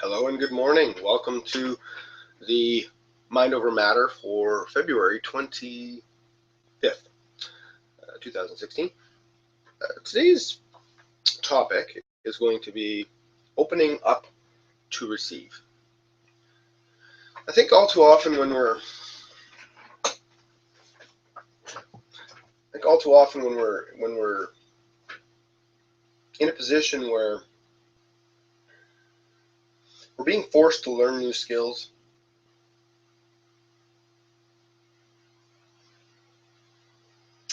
Hello and good morning. Welcome to the Mind Over Matter for February 25th, 2016. Today's topic is going to be opening up to receive. I think all too often when we're in a position where we're being forced to learn new skills,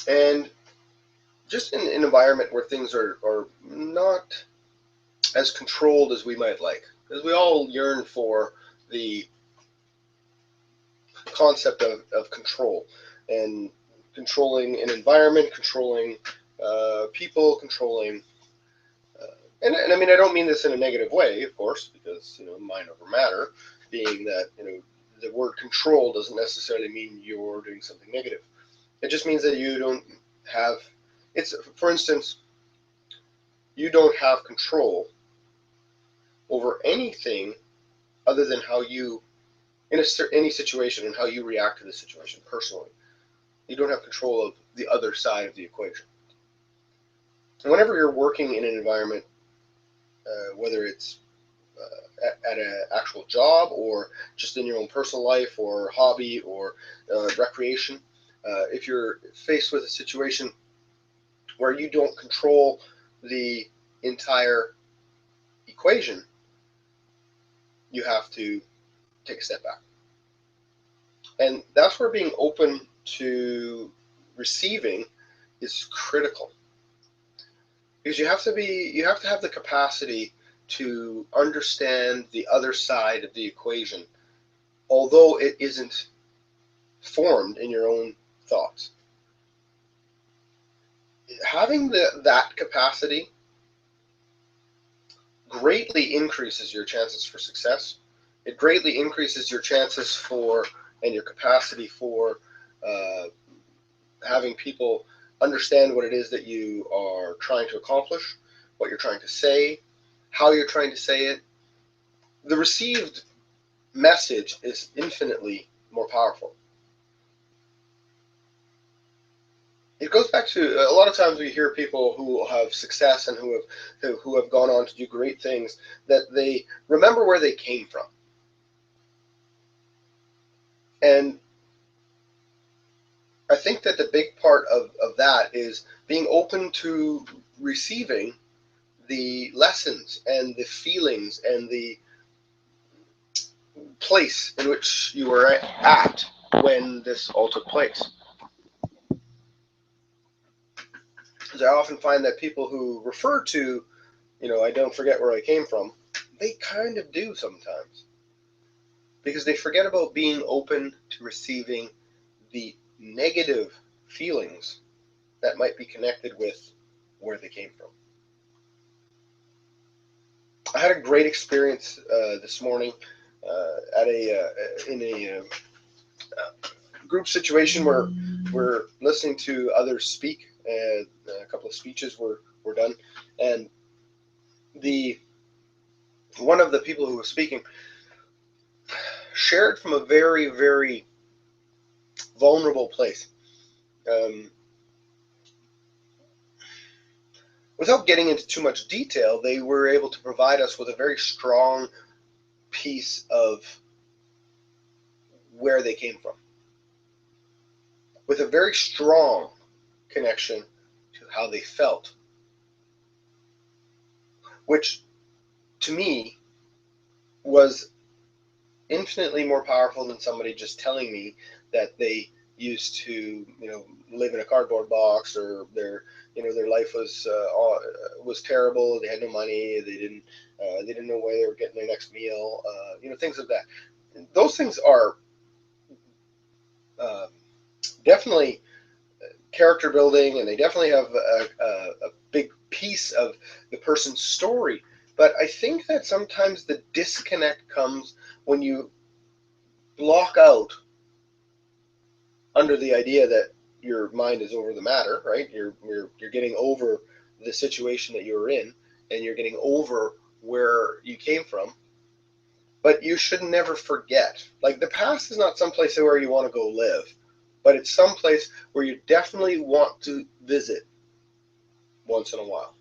and just in an environment where things are not as controlled as we might like, because we all yearn for the concept of control and controlling an environment, controlling people, controlling, and I mean, I don't mean this in a negative way, of course, because mind over matter, being that the word control doesn't necessarily mean you're doing something negative. It just means that you don't have. It's, for instance, you don't have control over anything other than how you, in any situation, and how you react to the situation personally. You don't have control of the other side of the equation. And whenever you're working in an environment, whether it's at an actual job or just in your own personal life or hobby or recreation, if you're faced with a situation where you don't control the entire equation, you have to take a step back. And that's where being open to receiving is critical, because you have to have the capacity to understand the other side of the equation, although it isn't formed in your own thoughts. Having that capacity greatly increases your chances for success. It greatly increases your chances for and your capacity for having people understand what it is that you are trying to accomplish, what you're trying to say, how you're trying to say it. The received message is infinitely more powerful. It goes back to a lot of times we hear people who have success and who have gone on to do great things, that they remember where they came from. And I think that the big part of that is being open to receiving the lessons and the feelings and the place in which you were at when this all took place. Because I often find that people who refer to, I don't forget where I came from, they kind of do sometimes. Because they forget about being open to receiving the negative feelings that might be connected with where they came from. I had a great experience this morning in a group situation where we're listening to others speak, and a couple of speeches were done, and one of the people who was speaking shared from a very, very vulnerable place. Without getting into too much detail, they were able to provide us with a very strong piece of where they came from, with a very strong connection to how they felt, which to me was infinitely more powerful than somebody just telling me that they used to, live in a cardboard box, or their life was terrible. They had no money. They didn't know where they were getting their next meal. Things like that. Those things are definitely character building, and they definitely have a big piece of the person's story. But I think that sometimes the disconnect comes when you block out under the idea that your mind is over the matter, right? You're getting over the situation that you're in, and you're getting over where you came from. But you should never forget. Like, the past is not someplace where you want to go live, but it's someplace where you definitely want to visit once in a while.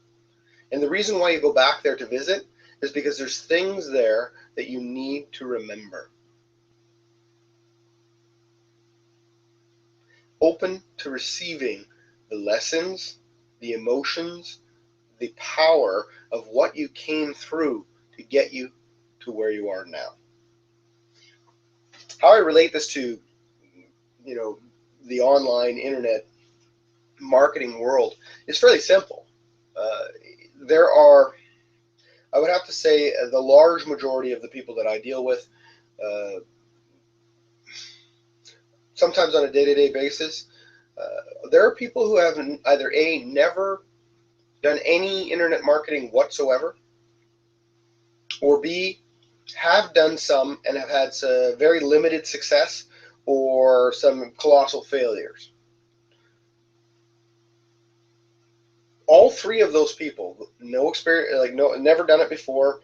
And the reason why you go back there to visit is because there's things there that you need to remember. Open to receiving the lessons, the emotions, the power of what you came through to get you to where you are now. How I relate this to, the online internet marketing world is fairly simple. There are, I would have to say, the large majority of the people that I deal with, sometimes on a day-to-day basis, there are people who have either A, never done any internet marketing whatsoever, or B, have done some and have had some very limited success or some colossal failures. All three of those people, no experience, never done it before,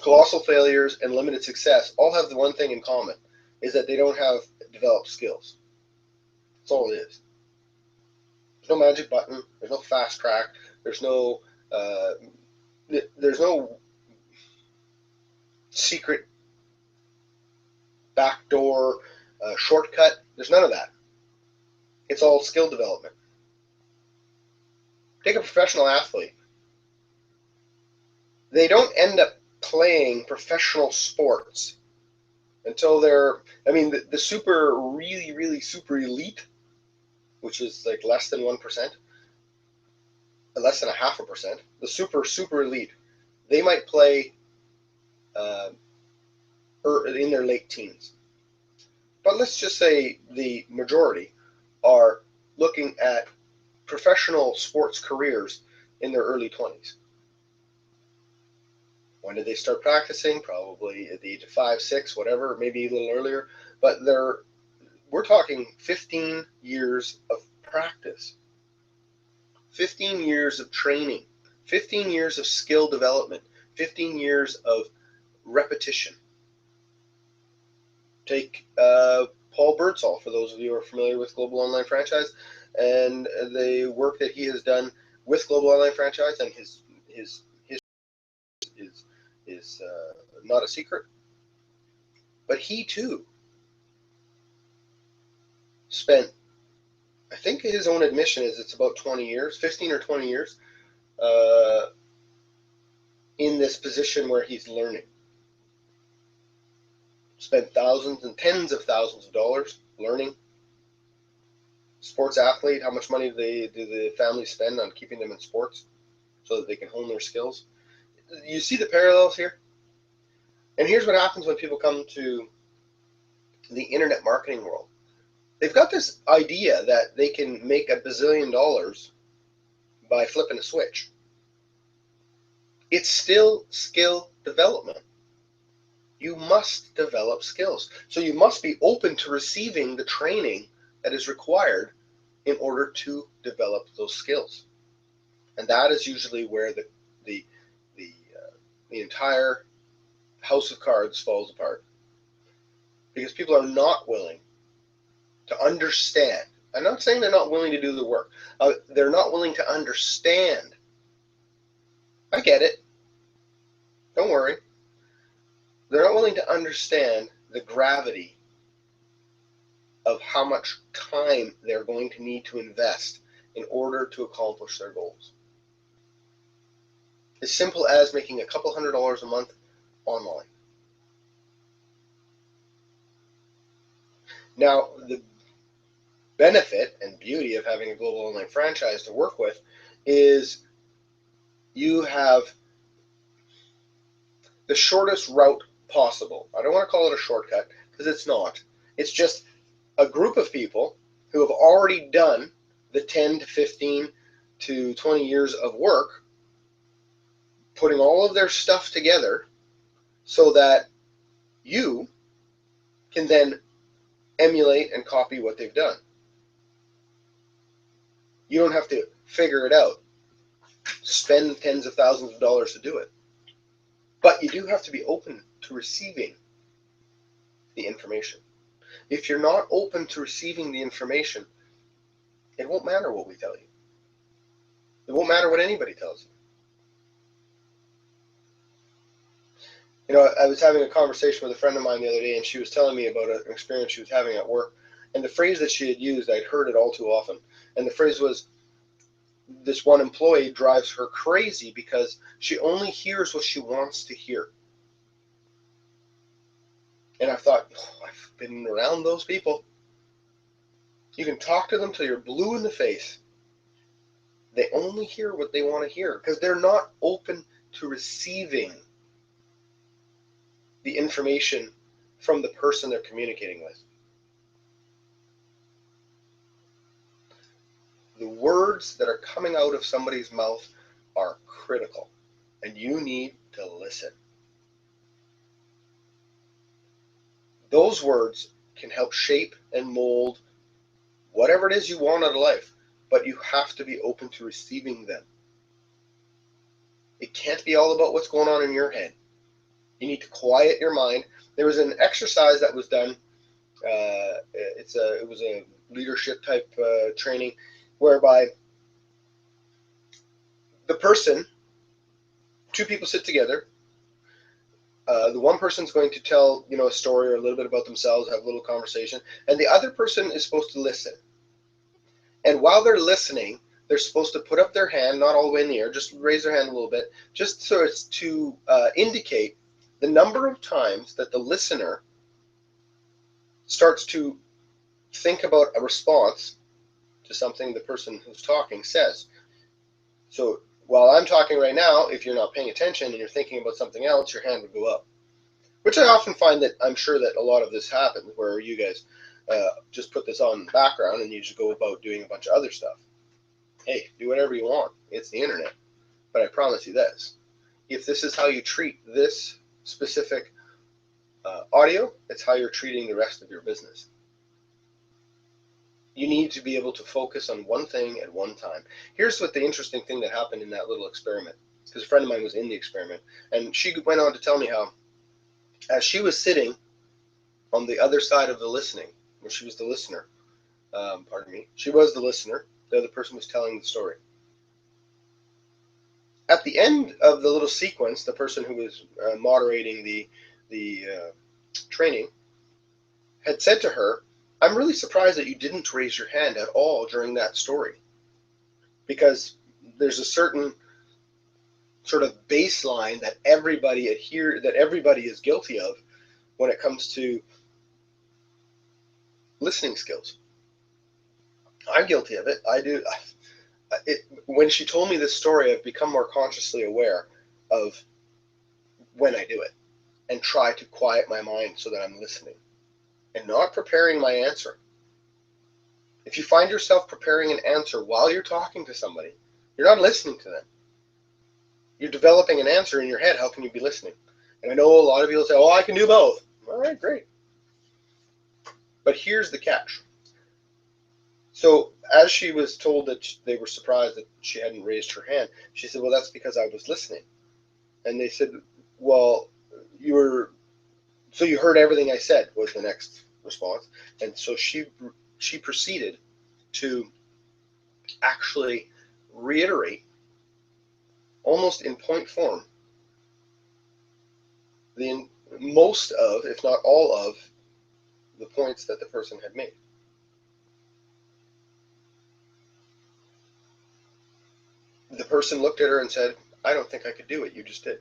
colossal failures and limited success, all have the one thing in common, is that they don't have developed skills. That's all it is. There's no magic button. There's no fast track. There's no secret backdoor shortcut. There's none of that. It's all skill development. Take a professional athlete. They don't end up playing professional sports until they're, the super, really, really super elite, which is like less than 1%, less than a 0.5%, the super, super elite, they might play in their late teens. But let's just say the majority are looking at professional sports careers in their early 20s. When did they start practicing? Probably at the age of 5, 6, whatever, maybe a little earlier. But we're talking 15 years of practice, 15 years of training, 15 years of skill development, 15 years of repetition. Take Paul Birdsall, for those of you who are familiar with Global Online Franchise, and the work that he has done with Global Online Franchise, and his is not a secret. But he too spent, I think his own admission is it's about 20 years, 15 or 20 years, in this position where he's learning. Spent thousands and tens of thousands of dollars learning. Sports athlete, how much money do the families spend on keeping them in sports so that they can hone their skills? You see the parallels here? And here's what happens when people come to the internet marketing world. They've got this idea that they can make $1 bazillion by flipping a switch. It's still skill development. You must develop skills. So you must be open to receiving the training that is required in order to develop those skills. And that is usually where the entire house of cards falls apart. Because people are not willing to understand. I'm not saying they're not willing to do the work. They're not willing to understand. I get it. Don't worry. They're not willing to understand the gravity of how much time they're going to need to invest in order to accomplish their goals. As simple as making a couple $100s a month online. Now, the benefit and beauty of having a global online franchise to work with is you have the shortest route possible. I don't want to call it a shortcut because it's not. It's just a group of people who have already done the 10 to 15 to 20 years of work, putting all of their stuff together so that you can then emulate and copy what they've done. You don't have to figure it out, spend tens of thousands of dollars to do it. But you do have to be open to receiving the information. If you're not open to receiving the information, it won't matter what we tell you. It won't matter what anybody tells you. You know, I was having a conversation with a friend of mine the other day, and she was telling me about an experience she was having at work. And the phrase that she had used, I'd heard it all too often. And the phrase was, this one employee drives her crazy because she only hears what she wants to hear. And I thought, oh, I've been around those people. You can talk to them till you're blue in the face. They only hear what they want to hear because they're not open to receiving the information from the person they're communicating with. The words that are coming out of somebody's mouth are critical, and you need to listen. Those words can help shape and mold whatever it is you want out of life, but you have to be open to receiving them. It can't be all about what's going on in your head. You need to quiet your mind. There was an exercise that was done. It was a leadership type training, whereby the person, two people sit together. The one person's going to tell a story or a little bit about themselves, have a little conversation, and the other person is supposed to listen. And while they're listening, they're supposed to put up their hand, not all the way in the air, just raise their hand a little bit, just so it's to indicate the number of times that the listener starts to think about a response to something the person who's talking says. So while I'm talking right now, if you're not paying attention and you're thinking about something else, your hand would go up. Which I often find that I'm sure that a lot of this happens, where you guys just put this on in the background and you just go about doing a bunch of other stuff. Hey, do whatever you want. It's the internet. But I promise you this. If this is how you treat this specific audio, it's how you're treating the rest of your business. You need to be able to focus on one thing at one time. Here's what the interesting thing that happened in that little experiment, because a friend of mine was in the experiment, and she went on to tell me how, as she was sitting on the other side of the listening, where she was the listener, she was the listener, the other person was telling the story. At the end of the little sequence, the person who was moderating the training had said to her, I'm really surprised that you didn't raise your hand at all during that story, because there's a certain sort of baseline that everybody is guilty of when it comes to listening skills. I'm guilty of it. I do. When she told me this story, I've become more consciously aware of when I do it and try to quiet my mind so that I'm listening and not preparing my answer. If you find yourself preparing an answer while you're talking to somebody, you're not listening to them. You're developing an answer in your head. How can you be listening? And I know a lot of people say, oh, I can do both. All right, great. But here's the catch. So as she was told that they were surprised that she hadn't raised her hand, she said, well, that's because I was listening. And they said, well, you heard everything I said, was the next response. And so she proceeded to actually reiterate, almost in point form, most of, if not all of, the points that the person had made. The person looked at her and said, I don't think I could do what you just did.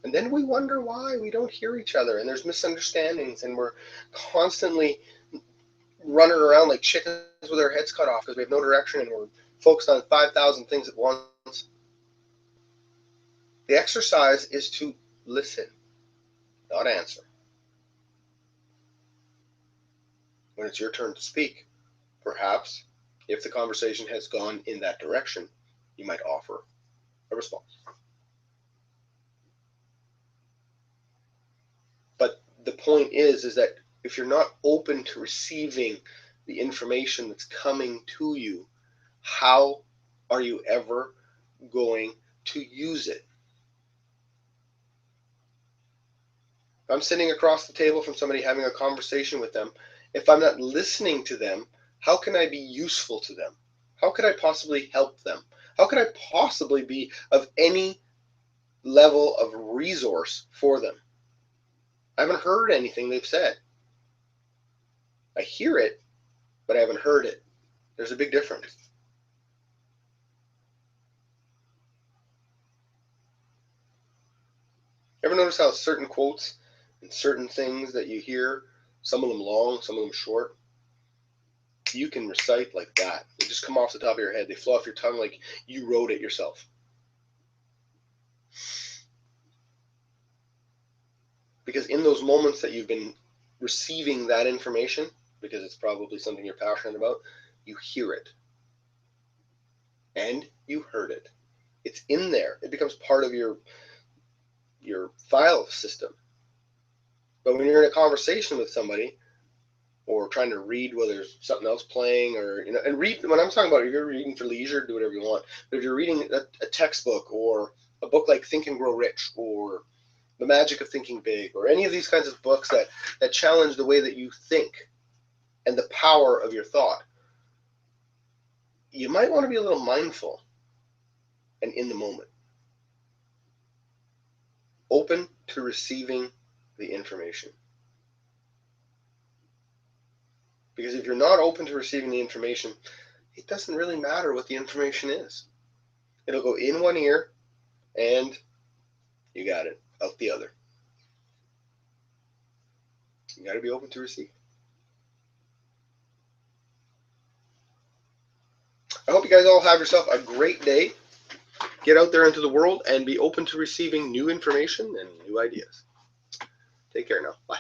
And then we wonder why we don't hear each other, and there's misunderstandings, and we're constantly running around like chickens with our heads cut off because we have no direction and we're focused on 5,000 things at once. The exercise is to listen, not answer. When it's your turn to speak, perhaps, if the conversation has gone in that direction, you might offer a response. But the point is that if you're not open to receiving the information that's coming to you, how are you ever going to use it? If I'm sitting across the table from somebody having a conversation with them, if I'm not listening to them, how can I be useful to them? How could I possibly help them? How could I possibly be of any level of resource for them? I haven't heard anything they've said. I hear it, but I haven't heard it. There's a big difference. Ever notice how certain quotes and certain things that you hear, some of them long, some of them short, you can recite like that. They just come off the top of your head. They flow off your tongue like you wrote it yourself. Because in those moments that you've been receiving that information, because it's probably something you're passionate about, you hear it. And you heard it. It's in there. It becomes part of your file system. But when you're in a conversation with somebody, or trying to read whether there's something else playing, or and read, when I'm talking about, if you're reading for leisure, do whatever you want. But if you're reading a textbook, or a book like Think and Grow Rich, or The Magic of Thinking Big, or any of these kinds of books that challenge the way that you think and the power of your thought, you might want to be a little mindful and in the moment, open to receiving the information. Because if you're not open to receiving the information, it doesn't really matter what the information is. It'll go in one ear and you got it out the other. You got to be open to receive. I hope you guys all have yourself a great day. Get out there into the world and be open to receiving new information and new ideas. Take care now. Bye.